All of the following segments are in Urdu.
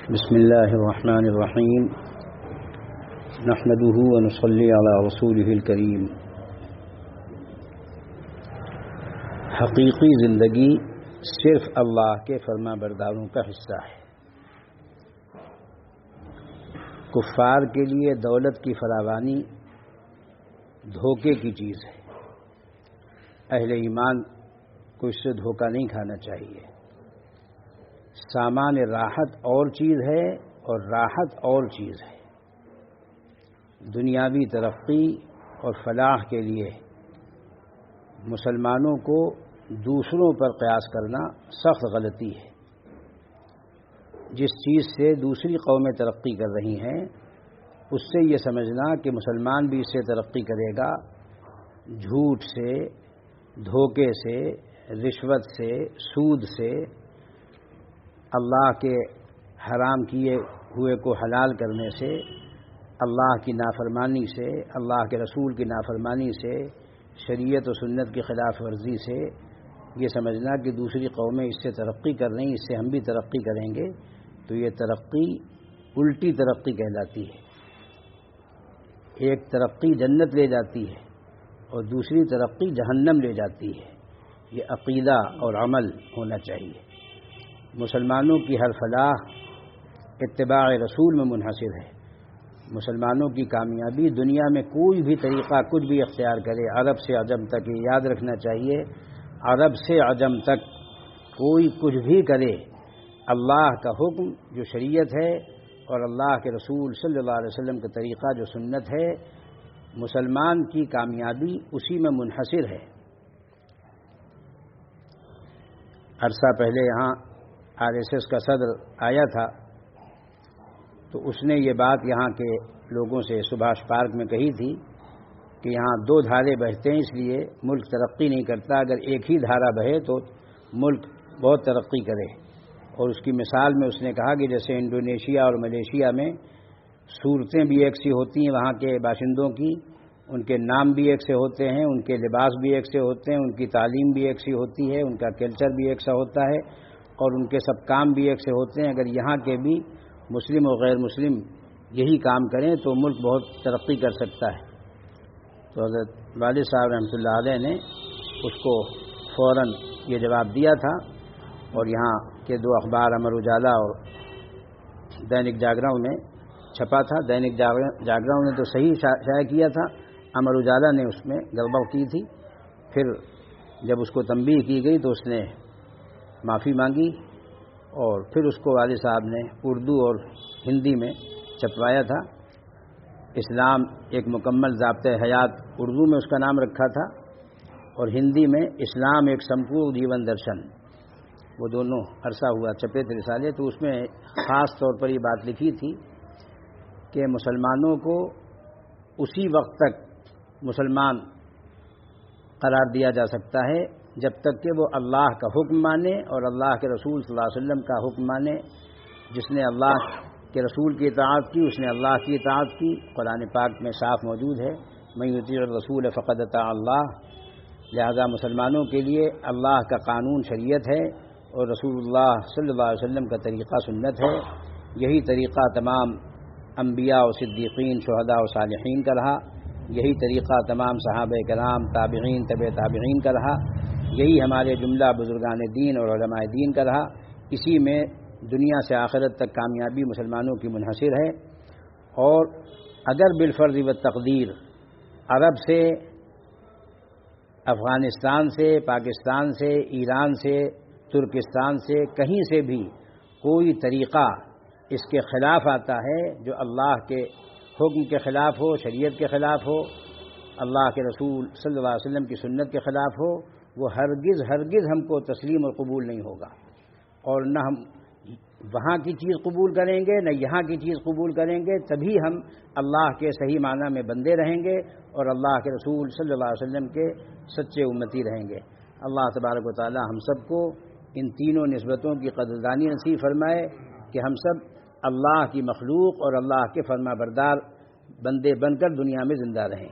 بسم اللہ الرحمن الرحیم نحمده ونصلی علی رسوله الکریم۔ حقیقی زندگی صرف اللہ کے فرما برداروں کا حصہ ہے۔ کفار کے لیے دولت کی فراوانی دھوکے کی چیز ہے۔ اہل ایمان کو اس سے دھوکہ نہیں کھانا چاہیے۔ سامان راحت اور چیز ہے اور راحت اور چیز ہے۔ دنیاوی ترقی اور فلاح کے لیے مسلمانوں کو دوسروں پر قیاس کرنا سخت غلطی ہے۔ جس چیز سے دوسری قومیں ترقی کر رہی ہیں اس سے یہ سمجھنا کہ مسلمان بھی اس سے ترقی کرے گا، جھوٹ سے، دھوکے سے، رشوت سے، سود سے، اللہ کے حرام کیے ہوئے کو حلال کرنے سے، اللہ کی نافرمانی سے، اللہ کے رسول کی نافرمانی سے، شریعت و سنت کی خلاف ورزی سے یہ سمجھنا کہ دوسری قومیں اس سے ترقی کر رہی ہیں، اس سے ہم بھی ترقی کریں گے، تو یہ ترقی الٹی ترقی کہلاتی ہے۔ ایک ترقی جنت لے جاتی ہے اور دوسری ترقی جہنم لے جاتی ہے۔ یہ عقیدہ اور عمل ہونا چاہیے۔ مسلمانوں کی ہر فلاح اتباع رسول میں منحصر ہے۔ مسلمانوں کی کامیابی دنیا میں کوئی بھی طریقہ کچھ بھی اختیار کرے، عرب سے عجم تک، یہ یاد رکھنا چاہیے، عرب سے عجم تک کوئی کچھ بھی کرے، اللہ کا حکم جو شریعت ہے اور اللہ کے رسول صلی اللہ علیہ وسلم کا طریقہ جو سنت ہے، مسلمان کی کامیابی اسی میں منحصر ہے۔ عرصہ پہلے یہاں RSS کا صدر آیا تھا تو اس نے یہ بات یہاں کے لوگوں سے سبھاش پارک میں کہی تھی کہ یہاں دو دھارے بہتے ہیں، اس لیے ملک ترقی نہیں کرتا، اگر ایک ہی دھارا بہے تو ملک بہت ترقی کرے۔ اور اس کی مثال میں اس نے کہا کہ جیسے انڈونیشیا اور ملیشیا میں صورتیں بھی ایک سی ہوتی ہیں، وہاں کے باشندوں کی، ان کے نام بھی ایک سے ہوتے ہیں، ان کے لباس بھی ایک سے ہوتے ہیں، ان کی تعلیم بھی ایک سی ہوتی ہے، ان کا کلچر بھی ایک سا ہوتا ہے اور ان کے سب کام بھی ایک سے ہوتے ہیں۔ اگر یہاں کے بھی مسلم اور غیر مسلم یہی کام کریں تو ملک بہت ترقی کر سکتا ہے۔ تو حضرت والد صاحب رحمۃ اللہ علیہ نے اس کو فوراً یہ جواب دیا تھا، اور یہاں کے دو اخبار امر اجالا اور دینک جاگرن میں چھپا تھا۔ دینک جاگرن نے تو صحیح شائع کیا تھا، امر اجالا نے اس میں گڑبڑ کی تھی۔ پھر جب اس کو تنبیہ کی گئی تو اس نے معافی مانگی، اور پھر اس کو والد صاحب نے اردو اور ہندی میں چھپوایا تھا۔ اسلام ایک مکمل ضابطۂ حیات اردو میں اس کا نام رکھا تھا، اور ہندی میں اسلام ایک سمپور جیون درشن، وہ دونوں عرصہ ہوا چھپے تھے رسالے۔ تو اس میں خاص طور پر یہ بات لکھی تھی کہ مسلمانوں کو اسی وقت تک مسلمان قرار دیا جا سکتا ہے جب تک کہ وہ اللہ کا حکم مانے اور اللہ کے رسول صلی اللہ علیہ وسلم کا حکم مانے۔ جس نے اللہ کے رسول کی اطاعت کی اس نے اللہ کی اطاعت کی۔ قرآن پاک میں صاف موجود ہے، من یطیع الرسول فقد اطاع اللہ۔ لہذا مسلمانوں کے لیے اللہ کا قانون شریعت ہے اور رسول اللہ صلی اللہ علیہ وسلم کا طریقہ سنت ہے۔ یہی طریقہ تمام انبیاء و صدیقین، شہداء و صالحین کا رہا، یہی طریقہ تمام صحابہ کرام، تابعین، تبع تابعین کا رہا، یہی ہمارے جملہ بزرگان دین اور علماء دین کا رہا۔ اسی میں دنیا سے آخرت تک کامیابی مسلمانوں کی منحصر ہے۔ اور اگر بالفرض و تقدیر عرب سے، افغانستان سے، پاکستان سے، ایران سے، ترکستان سے، کہیں سے بھی کوئی طریقہ اس کے خلاف آتا ہے جو اللہ کے حکم کے خلاف ہو، شریعت کے خلاف ہو، اللہ کے رسول صلی اللہ علیہ وسلم کی سنت کے خلاف ہو، وہ ہرگز ہم کو تسلیم اور قبول نہیں ہوگا، اور نہ ہم وہاں کی چیز قبول کریں گے نہ یہاں کی چیز قبول کریں گے۔ تبھی ہم اللہ کے صحیح معنی میں بندے رہیں گے اور اللہ کے رسول صلی اللہ علیہ وسلم کے سچے امتی رہیں گے۔ اللہ تبارک و تعالی ہم سب کو ان تینوں نسبتوں کی قدردانی نصیب فرمائے کہ ہم سب اللہ کی مخلوق اور اللہ کے فرما بردار بندے بن کر دنیا میں زندہ رہیں۔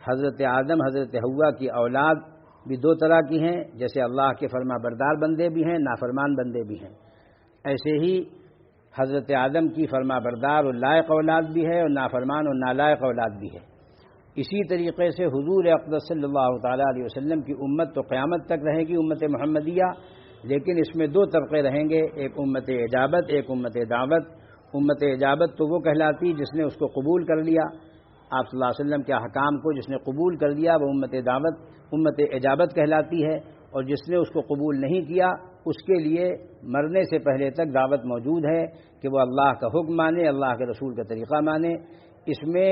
حضرت آدم حضرت حوا کی اولاد بھی دو طرح کی ہیں، جیسے اللہ کے فرما بردار بندے بھی ہیں، نافرمان بندے بھی ہیں، ایسے ہی حضرت آدم کی فرما بردار اور لائق اولاد بھی ہے اور نافرمان اور نالائق اولاد بھی ہے۔ اسی طریقے سے حضور اقدس صلی اللہ تعالیٰ علیہ وسلم کی امت تو قیامت تک رہے گی، امت محمدیہ، لیکن اس میں دو طبقے رہیں گے، ایک امت اجابت، ایک امت دعوت۔ امت اجابت تو وہ کہلاتی جس نے اس کو قبول کر لیا، آپ صلی اللہ علیہ وسلم کے احکام کو جس نے قبول کر لیا وہ امت دعوت امت اجابت کہلاتی ہے، اور جس نے اس کو قبول نہیں کیا اس کے لیے مرنے سے پہلے تک دعوت موجود ہے کہ وہ اللہ کا حکم مانے، اللہ کے رسول کا طریقہ مانے۔ اس میں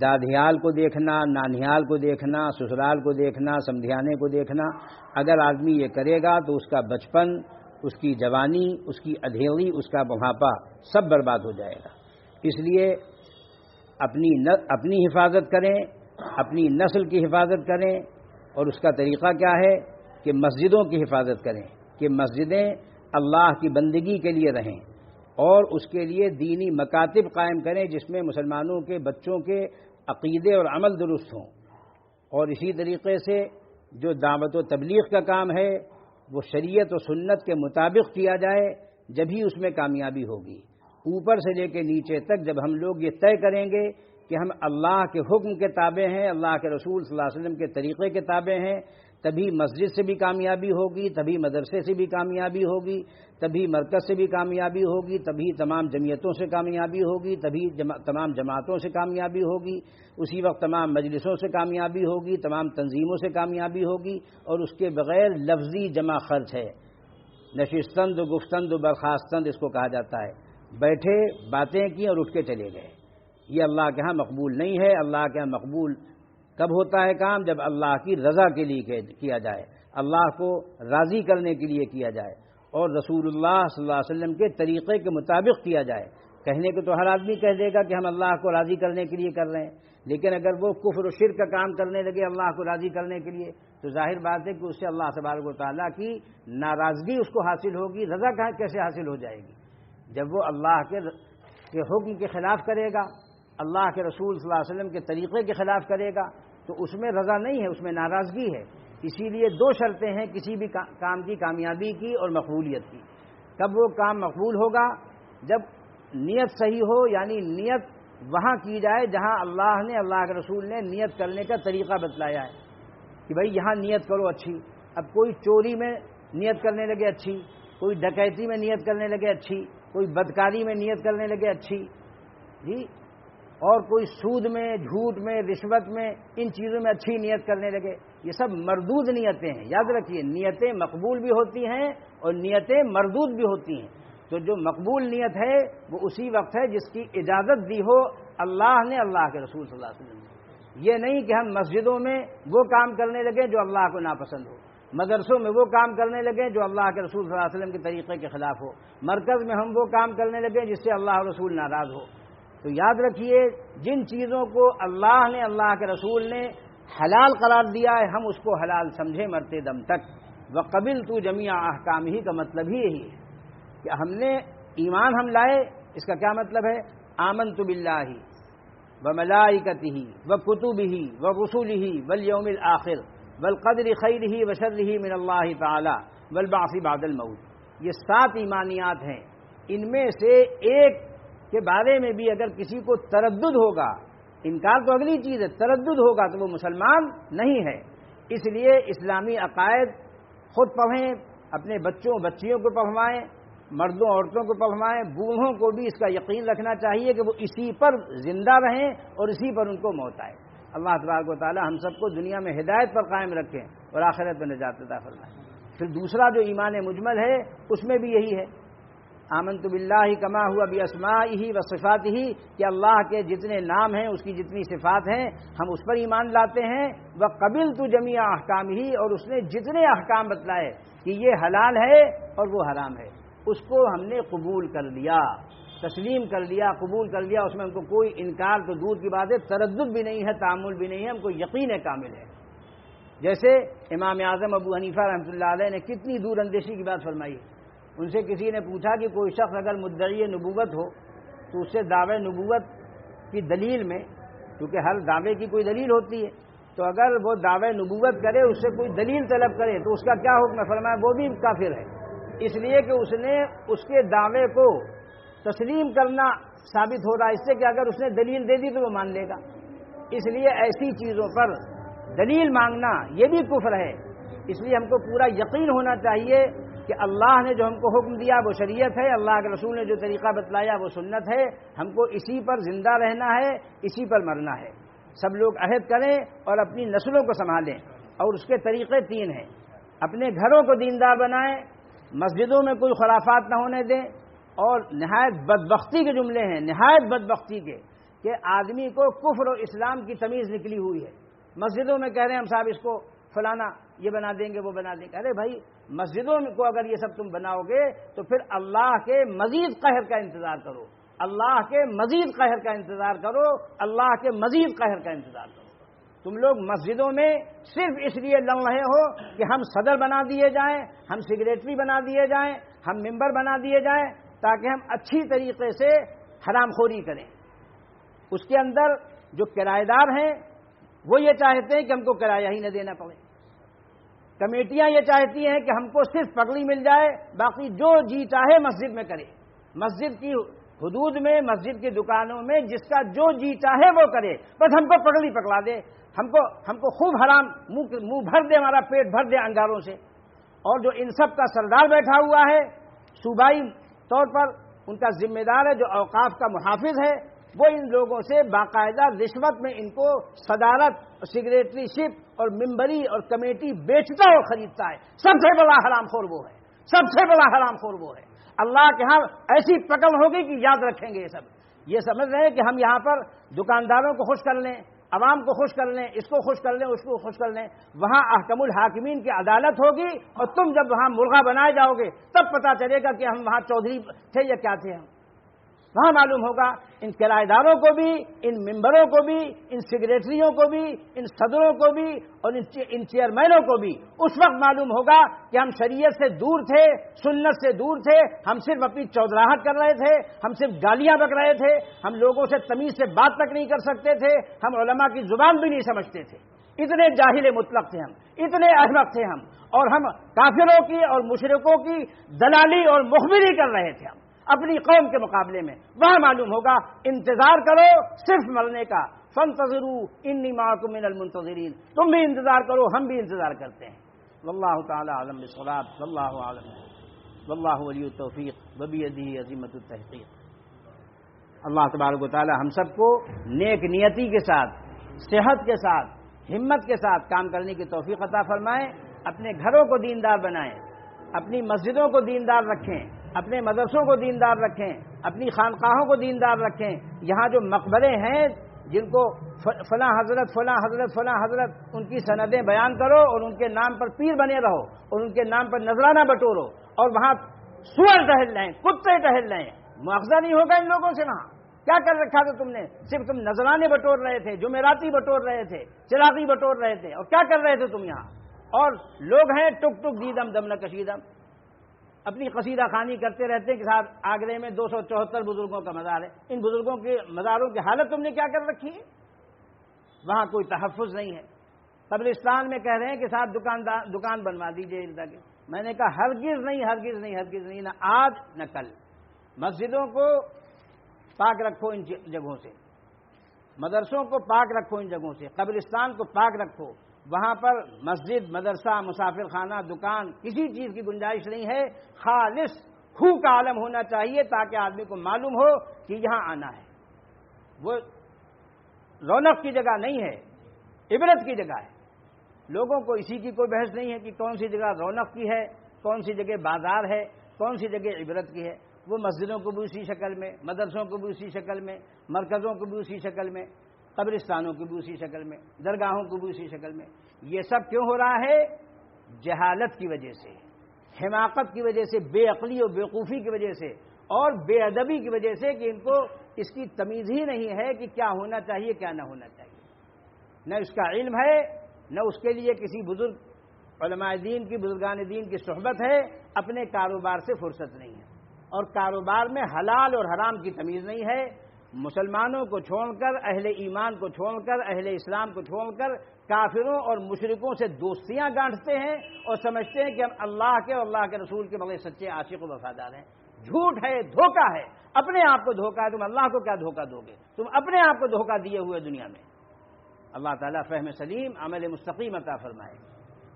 دادھیال کو دیکھنا، نانیال کو دیکھنا، سسرال کو دیکھنا، سمدھیانے کو دیکھنا، اگر آدمی یہ کرے گا تو اس کا بچپن، اس کی جوانی، اس کی ادھیڑی، اس کا بڑھاپا سب برباد ہو جائے گا۔ اس لیے اپنی حفاظت کریں، اپنی نسل کی حفاظت کریں، اور اس کا طریقہ کیا ہے کہ مسجدوں کی حفاظت کریں، کہ مسجدیں اللہ کی بندگی کے لیے رہیں، اور اس کے لیے دینی مکاتب قائم کریں جس میں مسلمانوں کے بچوں کے عقیدے اور عمل درست ہوں، اور اسی طریقے سے جو دعوت و تبلیغ کا کام ہے وہ شریعت و سنت کے مطابق کیا جائے، جبھی اس میں کامیابی ہوگی۔ اوپر سے لے کے نیچے تک جب ہم لوگ یہ طے کریں گے کہ ہم اللہ کے حکم کے تابع ہیں، اللہ کے رسول صلی اللہ علیہ وسلم کے طریقے کے تابع ہیں، تبھی مسجد سے بھی کامیابی ہوگی، تبھی مدرسے سے بھی کامیابی ہوگی، تبھی مرکز سے بھی کامیابی ہوگی، تبھی تمام جمعیتوں سے کامیابی ہوگی، تبھی تمام جماعتوں سے کامیابی ہوگی، اسی وقت تمام مجلسوں سے کامیابی ہوگی، تمام تنظیموں سے کامیابی ہوگی۔ اور اس کے بغیر لفظی جمع خرچ ہے، نشستند و گفتند و برخاستند اس کو کہا جاتا ہے، بیٹھے باتیں کی اور اٹھ کے چلے گئے، یہ اللہ کے ہاں مقبول نہیں ہے۔ اللہ کے ہاں مقبول کب ہوتا ہے کام؟ جب اللہ کی رضا کے لیے کیا جائے، اللہ کو راضی کرنے کے لیے کیا جائے، اور رسول اللہ صلی اللہ علیہ وسلم کے طریقے کے مطابق کیا جائے۔ کہنے کو تو ہر آدمی کہہ دے گا کہ ہم اللہ کو راضی کرنے کے لیے کر رہے ہیں، لیکن اگر وہ کفر و شرک کا کام کرنے لگے اللہ کو راضی کرنے کے لیے تو ظاہر بات ہے کہ اس سے اللہ تبارک و تعالیٰ کی ناراضگی اس کو حاصل ہوگی، رضا کیسے حاصل ہو جائے گی؟ جب وہ اللہ کے حکم کے خلاف کرے گا، اللہ کے رسول صلی اللہ علیہ وسلم کے طریقے کے خلاف کرے گا تو اس میں رضا نہیں ہے، اس میں ناراضگی ہے۔ اسی لیے دو شرطیں ہیں کسی بھی کام کی کامیابی کی اور مقبولیت کی۔ کب وہ کام مقبول ہوگا؟ جب نیت صحیح ہو، یعنی نیت وہاں کی جائے جہاں اللہ نے، اللہ کے رسول نے نیت کرنے کا طریقہ بتلایا ہے کہ بھائی یہاں نیت کرو اچھی۔ اب کوئی چوری میں نیت کرنے لگے اچھی، کوئی ڈکیتی میں نیت کرنے لگے اچھی، کوئی بدکاری میں نیت کرنے لگے اچھی، جی، اور کوئی سود میں، جھوٹ میں، رشوت میں، ان چیزوں میں اچھی نیت کرنے لگے، یہ سب مردود نیتیں ہیں۔ یاد رکھیے، نیتیں مقبول بھی ہوتی ہیں اور نیتیں مردود بھی ہوتی ہیں۔ تو جو مقبول نیت ہے وہ اسی وقت ہے جس کی اجازت دی ہو اللہ نے، اللہ کے رسول صلی اللہ علیہ وسلم نے۔ یہ نہیں کہ ہم مسجدوں میں وہ کام کرنے لگے جو اللہ کو ناپسند ہو، مدرسوں میں وہ کام کرنے لگے جو اللہ کے رسول صلی اللہ علیہ وسلم کے طریقے کے خلاف ہو، مرکز میں ہم وہ کام کرنے لگے جس سے اللہ اور رسول ناراض ہو۔ تو یاد رکھیے، جن چیزوں کو اللہ نے، اللہ کے رسول نے حلال قرار دیا ہے ہم اس کو حلال سمجھیں مرتے دم تک۔ وَقَبِلْتُ جَمِيعَ أَحْكَامِهِ کا مطلب ہی یہی ہے کہ ہم نے ایمان ہم لائے، اس کا کیا مطلب ہے؟ آمنت باللہ وملائکتہ وکتبہ ورسلہ والیوم الآخر والقدر خیرہ وشرہ من اللہ تعالی والبعث بعد الموت۔ یہ 7 ایمانیات ہیں، ان میں سے ایک کے بارے میں بھی اگر کسی کو تردد ہوگا، انکار تو اگلی چیز ہے، تردد ہوگا تو وہ مسلمان نہیں ہے۔ اس لیے اسلامی عقائد خود پڑھیں، اپنے بچوں بچیوں کو پڑھوائیں، مردوں عورتوں کو پڑھوائیں، بوڑھوں کو بھی اس کا یقین رکھنا چاہیے کہ وہ اسی پر زندہ رہیں اور اسی پر ان کو موت آئے۔ اللہ تبارک و تعالی ہم سب کو دنیا میں ہدایت پر قائم رکھیں اور آخرت میں نجات عطا فرمائیں۔ پھر دوسرا جو ایمان مجمل ہے اس میں بھی یہی ہے، آمنت باللہ کما ہوا باسمائہ وصفاتہ، کہ اللہ کے جتنے نام ہیں، اس کی جتنی صفات ہیں، ہم اس پر ایمان لاتے ہیں۔ وقبلت جمیع احکامہ، اور اس نے جتنے احکام بتلائے کہ یہ حلال ہے اور وہ حرام ہے، اس کو ہم نے قبول کر لیا، تسلیم کر لیا، قبول کر لیا، اس میں ہم کو کوئی انکار تو دور کی بات ہے، تردد بھی نہیں ہے، تعامل بھی نہیں ہے، ہم کو یقین کامل ہے۔ جیسے امام اعظم ابو حنیفہ رحمۃ اللہ علیہ نے کتنی دور اندیشی کی بات فرمائی ہے۔ ان سے کسی نے پوچھا کہ کوئی شخص اگر مدعی نبوت ہو تو اس سے دعوے نبوت کی دلیل میں، کیونکہ ہر دعوے کی کوئی دلیل ہوتی ہے، تو اگر وہ دعوی نبوت کرے، اس سے کوئی دلیل طلب کرے تو اس کا کیا حکم ہے؟ فرمایا وہ بھی کافر ہے، اس لیے کہ اس نے اس کے دعوے کو تسلیم کرنا ثابت ہو رہا ہے اس سے کہ اگر اس نے دلیل دے دی تو وہ مان لے گا۔ اس لیے ایسی چیزوں پر دلیل مانگنا یہ بھی کفر ہے۔ اس لیے ہم کو پورا یقین ہونا چاہیے کہ اللہ نے جو ہم کو حکم دیا وہ شریعت ہے، اللہ کے رسول نے جو طریقہ بتلایا وہ سنت ہے، ہم کو اسی پر زندہ رہنا ہے، اسی پر مرنا ہے۔ سب لوگ عہد کریں اور اپنی نسلوں کو سنبھالیں، اور اس کے طریقے 3 ہیں۔ اپنے گھروں کو دیندار بنائیں، مسجدوں میں کوئی خرافات نہ ہونے دیں، اور نہایت بدبختی کے جملے ہیں، نہایت بدبختی کے، کہ آدمی کو کفر و اسلام کی تمیز نکلی ہوئی ہے۔ مسجدوں میں کہہ رہے ہیں ہم صاحب اس کو فلانا یہ بنا دیں گے وہ بنا دیں گے۔ ارے بھائی مسجدوں کو اگر یہ سب تم بناؤ گے تو پھر اللہ کے مزید قہر کا انتظار کرو، اللہ کے مزید قہر کا انتظار کرو، اللہ کے مزید قہر کا انتظار کرو۔ تم لوگ مسجدوں میں صرف اس لیے لڑ رہے ہو کہ ہم صدر بنا دیے جائیں، ہم سیکریٹری بنا دیے جائیں، ہم ممبر بنا دیے جائیں، تاکہ ہم اچھی طریقے سے حرام خوری کریں۔ اس کے اندر جو کرایہ دار ہیں وہ یہ چاہتے ہیں کہ ہم کو کرایہ ہی نہ دینا پڑے، کمیٹیاں یہ چاہتی ہیں کہ ہم کو صرف پگڑی مل جائے، باقی جو جی چاہے مسجد میں کرے، مسجد کی حدود میں، مسجد کی دکانوں میں جس کا جو جی چاہے وہ کرے، بس ہم کو پگڑی پکڑا دے، ہم کو خوب حرام منہ بھر دے، ہمارا پیٹ بھر دے انگاروں سے۔ اور جو ان سب کا سردار بیٹھا ہوا ہے صوبائی طور پر، ان کا ذمہ دار ہے جو اوقاف کا محافظ ہے، وہ ان لوگوں سے باقاعدہ رشوت میں ان کو صدارت، سیکریٹری شپ اور ممبری اور کمیٹی بیچتا اور خریدتا ہے۔ سب سے بڑا حرام خور وہ ہے، سب سے بڑا حرام خور وہ ہے۔ اللہ کے ہاں ایسی پکڑ ہوگی کہ یاد رکھیں گے یہ سمجھ رہے ہیں کہ ہم یہاں پر دکانداروں کو خوش کر لیں، عوام کو خوش کر لیں، اس کو خوش کر لیں، اس کو خوش کر لیں۔ وہاں احکم الحاکمین کی عدالت ہوگی، اور تم جب وہاں مرغا بنائے جاؤ گے تب پتا چلے گا کہ ہم وہاں چودھری تھے یا کیا تھے۔ ہم وہاں معلوم ہوگا ان کرایہ داروں کو بھی، ان ممبروں کو بھی، ان سیکریٹریوں کو بھی، ان صدروں کو بھی اور ان چیئرمینوں کو بھی اس وقت معلوم ہوگا کہ ہم شریعت سے دور تھے، سنت سے دور تھے، ہم صرف اپنی چودراہٹ کر رہے تھے، ہم صرف گالیاں بک رہے تھے، ہم لوگوں سے تمیز سے بات تک نہیں کر سکتے تھے، ہم علماء کی زبان بھی نہیں سمجھتے تھے، اتنے جاہل مطلق تھے ہم، اتنے احمق تھے ہم، اور ہم کافروں کی اور مشرکوں کی دلالی اور مخبری کر رہے تھے ہم اپنی قوم کے مقابلے میں۔ وہاں معلوم ہوگا انتظار کرو صرف مرنے کا، فانتظروا انی معکم من المنتظرین، تم بھی انتظار کرو، ہم بھی انتظار کرتے ہیں۔ واللہ تعالی اعلم بالصواب، واللہ اعلم، واللہ ولی التوفیق وبیدہ عظیمۃ التحقیق۔ اللہ تبارک و تعالی ہم سب کو نیک نیتی کے ساتھ، صحت کے ساتھ، ہمت کے ساتھ کام کرنے کی توفیق عطا فرمائے۔ اپنے گھروں کو دیندار بنائیں، اپنی مسجدوں کو دیندار رکھیں، اپنے مدرسوں کو دیندار رکھیں، اپنی خانقاہوں کو دیندار رکھیں۔ یہاں جو مقبرے ہیں جن کو فلاں حضرت فلاں حضرت فلاں حضرت، ان کی سندیں بیان کرو اور ان کے نام پر پیر بنے رہو اور ان کے نام پر نذرانہ بٹورو، اور وہاں سور ٹہل رہے ہیں، کتے ٹہل رہے ہیں۔ مواخذہ نہیں ہوگا ان لوگوں سے۔ وہاں کیا کر رکھا تھا تم نے؟ صرف تم نذرانے بٹور رہے تھے، جمعراتی بٹور رہے تھے، چراغی بٹور رہے تھے، اور کیا کر رہے تھے تم یہاں؟ اور لوگ ہیں ٹک ٹک دیدم دم نہ کشیدم، اپنی قصیدہ خوانی کرتے رہتے ہیں کہ صاحب آگرے میں 274 بزرگوں کا مزار ہے۔ ان بزرگوں کے مزاروں کی حالت تم نے کیا کر رکھی ہے؟ وہاں کوئی تحفظ نہیں ہے۔ قبرستان میں کہہ رہے ہیں کہ صاحب دکان بنوا دیجئے اردا کے۔ میں نے کہا ہرگز نہیں، ہرگز نہیں، ہرگز نہیں، نہ آج نہ کل۔ مسجدوں کو پاک رکھو ان جگہوں سے، مدرسوں کو پاک رکھو ان جگہوں سے، قبرستان کو پاک رکھو۔ وہاں پر مسجد، مدرسہ، مسافر خانہ، دکان، کسی چیز کی گنجائش نہیں ہے۔ خالص خو کا عالم ہونا چاہیے تاکہ آدمی کو معلوم ہو کہ یہاں آنا ہے۔ وہ رونق کی جگہ نہیں ہے، عبرت کی جگہ ہے۔ لوگوں کو اسی کی کوئی بحث نہیں ہے کہ کون سی جگہ رونق کی ہے، کون سی جگہ بازار ہے، کون سی جگہ عبرت کی ہے۔ وہ مسجدوں کو بھی اسی شکل میں، مدرسوں کو بھی اسی شکل میں، مرکزوں کو بھی اسی شکل میں، قبرستانوں کی بھی اسی شکل میں، درگاہوں کو بھی اسی شکل میں۔ یہ سب کیوں ہو رہا ہے؟ جہالت کی وجہ سے، حماقت کی وجہ سے، بے عقلی اور بیوقوفی کی وجہ سے، اور بے ادبی کی وجہ سے کہ ان کو اس کی تمیز ہی نہیں ہے کہ کیا ہونا چاہیے کیا نہ ہونا چاہیے۔ نہ اس کا علم ہے، نہ اس کے لیے کسی بزرگ علماء دین کی، بزرگان دین کی صحبت ہے، اپنے کاروبار سے فرصت نہیں ہے، اور کاروبار میں حلال اور حرام کی تمیز نہیں ہے، مسلمانوں کو چھوڑ کر، اہل ایمان کو چھوڑ کر، اہل اسلام کو چھوڑ کر کافروں اور مشرکوں سے دوستیاں گانٹتے ہیں اور سمجھتے ہیں کہ ہم اللہ کے اور اللہ کے رسول کے بڑے سچے عاشق و وفادار ہیں۔ جھوٹ ہے، دھوکہ ہے، اپنے آپ کو دھوکہ ہے۔ تم اللہ کو کیا دھوکہ دو گے؟ تم اپنے آپ کو دھوکہ دیے ہوئے دنیا میں۔ اللہ تعالیٰ فہم سلیم، عمل مستقیم عطا فرمائے۔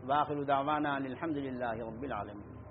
وآخر دعوانا ان الحمد للہ رب العالمین۔